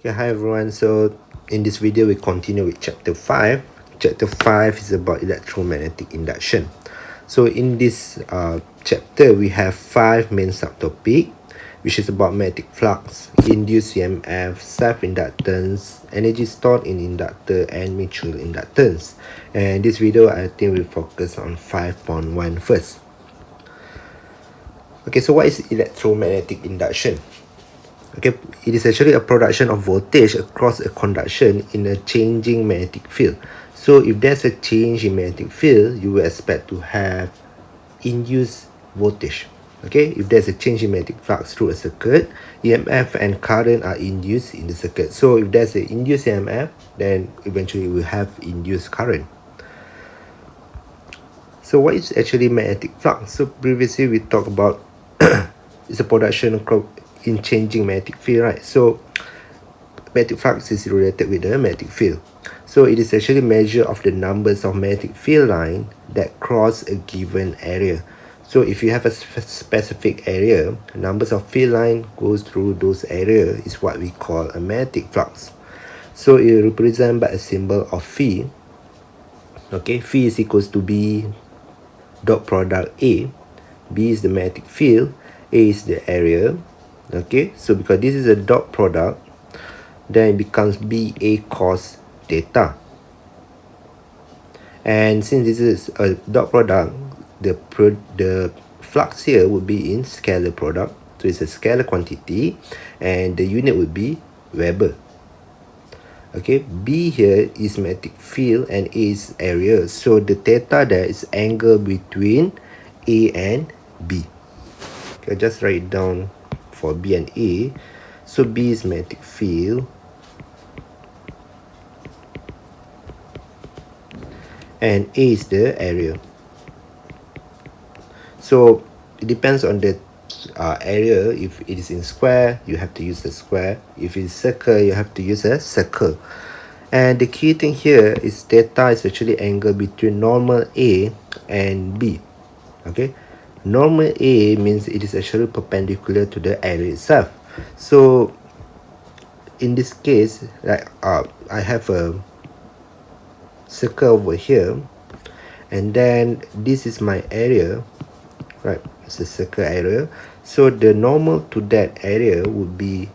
Okay, hi everyone. So in this video we continue with chapter 5. Chapter 5 is about electromagnetic induction. So in this chapter we have 5 main subtopic, which is about magnetic flux, induced EMF, self-inductance, energy stored in inductor, and mutual inductance. And this video I think will focus on 5.1 first. Okay, so what is electromagnetic induction? Okay, it is actually a production of voltage across a conduction in a changing magnetic field. So if there's a change in magnetic field, you will expect to have induced voltage. Okay, if there's a change in magnetic flux through a circuit, EMF and current are induced in the circuit. So if there's an induced EMF, then eventually we will have induced current. So what is actually magnetic flux? So previously we talked about it's a production in changing magnetic field, right? So magnetic flux is related with the magnetic field. So it is actually a measure of the numbers of magnetic field line that cross a given area. So if you have a specific area, numbers of field line goes through those area is what we call a magnetic flux. So it represents by a symbol of phi. Okay, phi is equals to B dot product A. B is the magnetic field, A is the area. Okay, so because this is a dot product, then it becomes BA cos theta. And since this is a dot product, the flux here would be in scalar product. So it's a scalar quantity, and the unit would be Weber. Okay, B here is magnetic field and A is area. So the theta there is angle between A and B. Okay, just write it down for B and A. So B is magnetic field and A is the area. So it depends on the area. If it is in square, you have to use the square. If it's circle, you have to use a circle. And the key thing here is theta is actually angle between normal A and B. Okay, normal A means it is actually perpendicular to the area itself. So in this case, like I have a circle over here, and then this is my area, right? It's a circle area. So the normal to that area would be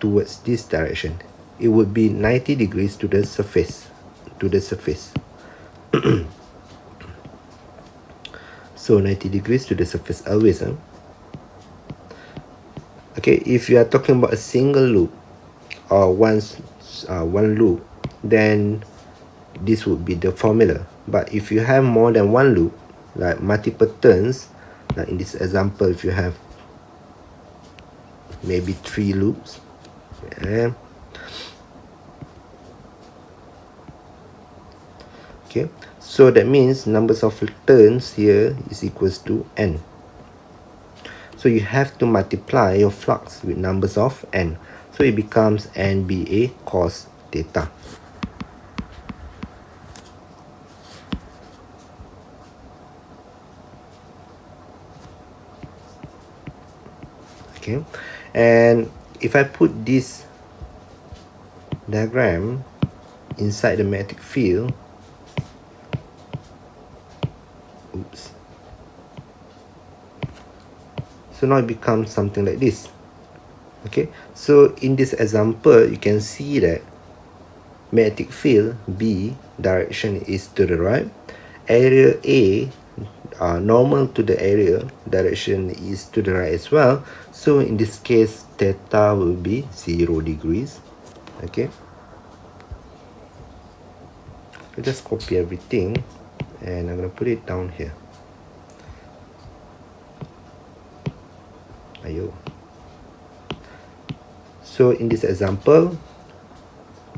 towards this direction. It would be 90 degrees to the surface. So 90 degrees to the surface always. Okay, if you are talking about a single loop or one loop, then this would be the formula. But if you have more than one loop, like multiple turns, like in this example, if you have maybe 3 loops, okay, so that means numbers of turns here is equals to n. So you have to multiply your flux with numbers of n, so it becomes NBA cos theta. Okay, and if I put this diagram inside the magnetic field, so now it becomes something like this. Okay, so in this example you can see that magnetic field B direction is to the right, area A normal to the area direction is to the right as well. So in this case theta will be 0 degrees. Okay, I just copy everything and I'm gonna put it down here. So in this example,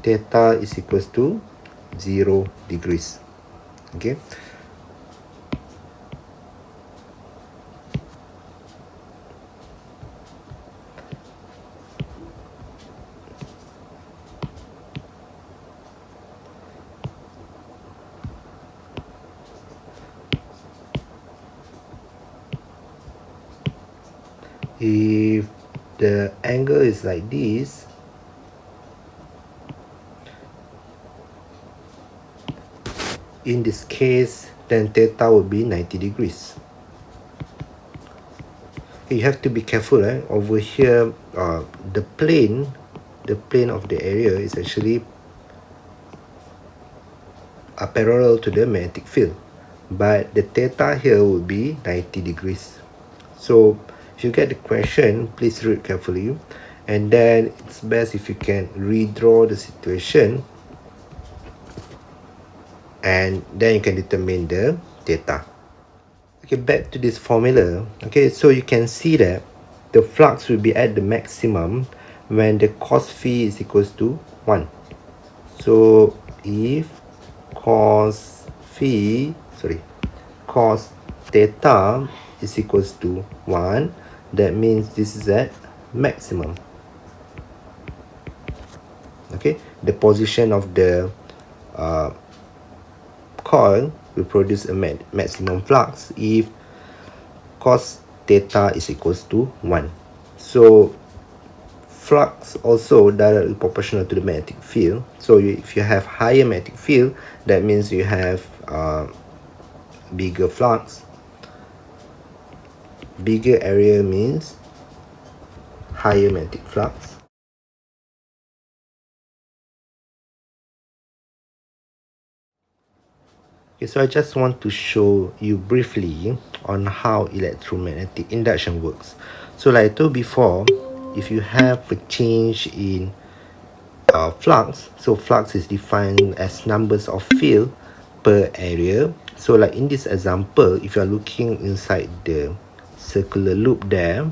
theta is equals to 0 degrees. Okay, if the angle is like this, in this case, then theta will be 90 degrees. Okay, you have to be careful. Over here, the plane of the area is actually parallel to the magnetic field, but the theta here will be 90 degrees. So if you get the question, please read carefully, and then it's best if you can redraw the situation, and then you can determine the theta. Okay, back to this formula. Okay, so you can see that the flux will be at the maximum when the cos phi is equals to 1. So if cos theta is equals to 1, that means this is at maximum. Okay, the position of the coil will produce a maximum flux if cos theta is equals to 1. So flux also directly proportional to the magnetic field. So if you have higher magnetic field, that means you have bigger flux. Bigger area means higher magnetic flux. Okay, so I just want to show you briefly on how electromagnetic induction works. So like I told before, if you have a change in flux, so flux is defined as numbers of field per area. So like in this example, if you are looking inside the circular loop there,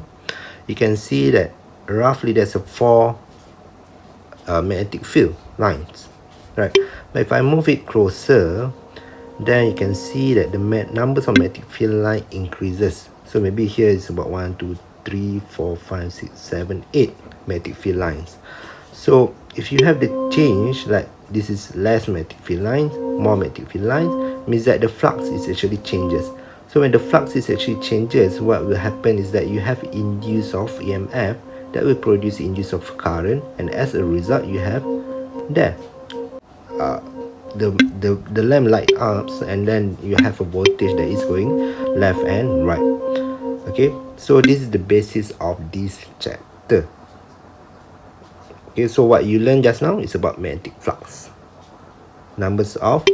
you can see that roughly there's a 4 magnetic field lines, right? But if I move it closer, then you can see that the numbers of magnetic field line increases. So maybe here is about 1, 2, 3, 4, 5, 6, 7, 8 magnetic field lines. So if you have the change, like this is less magnetic field lines, more magnetic field lines, means that the flux is actually changes. So when the flux is actually changes, what will happen is that you have induce of EMF that will produce induce of current, and as a result you have there the lamp light up, and then you have a voltage that is going left and right. Okay, so this is the basis of this chapter. Okay, so what you learned just now is about magnetic flux, numbers of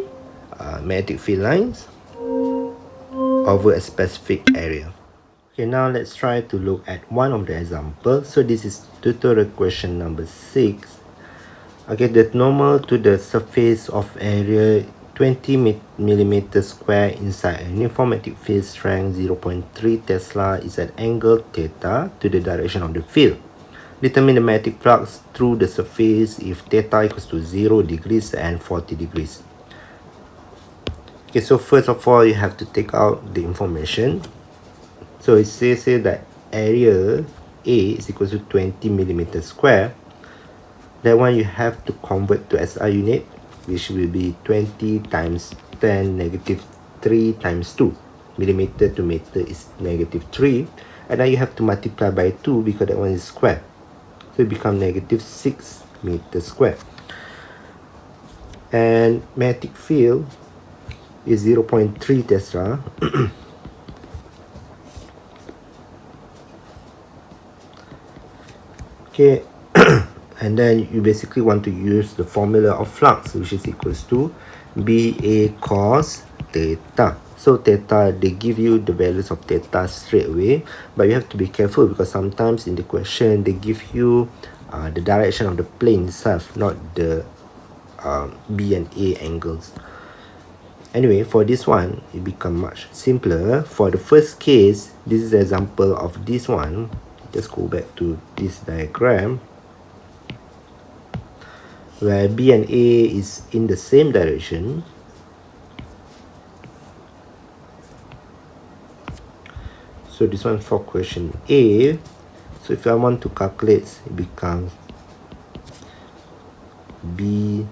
magnetic field lines over a specific area. Okay, now let's try to look at one of the examples. So this is tutorial question number 6. Okay, the normal to the surface of area 20 millimeter square inside a uniform magnetic field strength 0.3 Tesla is at angle theta to the direction of the field. Determine the magnetic flux through the surface if theta equals to 0 degrees and 40 degrees. Okay, so first of all, you have to take out the information. So it says here that area A is equal to 20 millimeter square. That one you have to convert to SI unit, which will be 20 times 10 negative 3 times 2. Millimeter to meter is negative 3. And then you have to multiply by 2 because that one is square. So it becomes negative 6 meter square. And magnetic field is 0.3 Tesla. Okay. And then you basically want to use the formula of flux, which is equals to BA cos theta. So theta, they give you the values of theta straight away, but you have to be careful because sometimes in the question they give you the direction of the plane itself, not the B and A angles. Anyway, for this one, it becomes much simpler. For the first case, this is an example of this one. Just go back to this diagram, where B and A is in the same direction. So this one for question A. So if I want to calculate, it becomes B.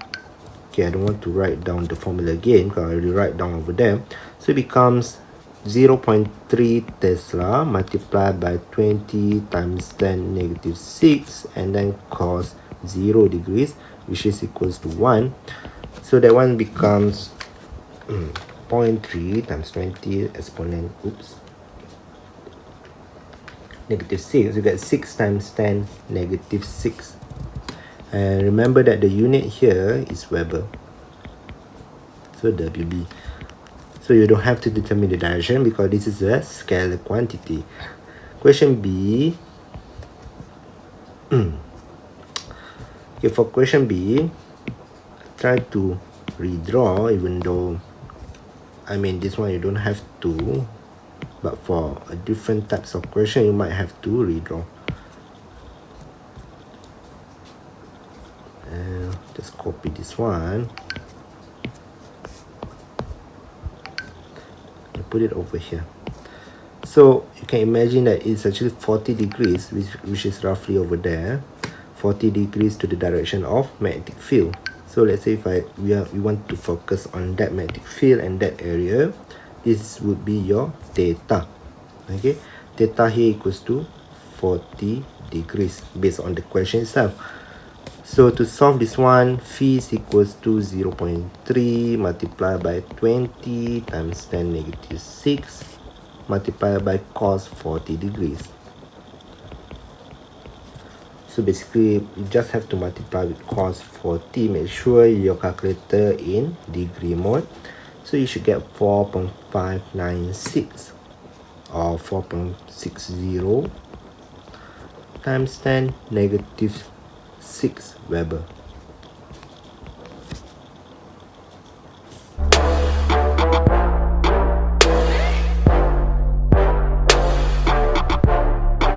Okay, I don't want to write down the formula again because I already write down over there. So it becomes 0.3 Tesla multiplied by 20 times 10 negative 6, and then cos 0 degrees, which is equals to 1. So that one becomes 0.3 times 20 exponent, negative 6, you get 6 times 10, negative 6. And remember that the unit here is Weber, so WB. So you don't have to determine the direction because this is a scalar quantity. Question B. Okay, for question B, try to redraw, even though this one you don't have to, but for a different types of question you might have to redraw. Just copy this one and put it over here. So you can imagine that it's actually 40 degrees, which is roughly over there, 40 degrees to the direction of magnetic field. So let's say if we want to focus on that magnetic field and that area, this would be your theta. Okay, theta here equals to 40 degrees based on the question itself. So to solve this one, phi is equals to 0.3 multiplied by 20 times 10 negative 6 multiplied by cos 40 degrees. So basically, you just have to multiply with cos 40. Make sure your calculator in degree mode. So you should get 4.596 or 4.60 times 10 negative 6 Weber.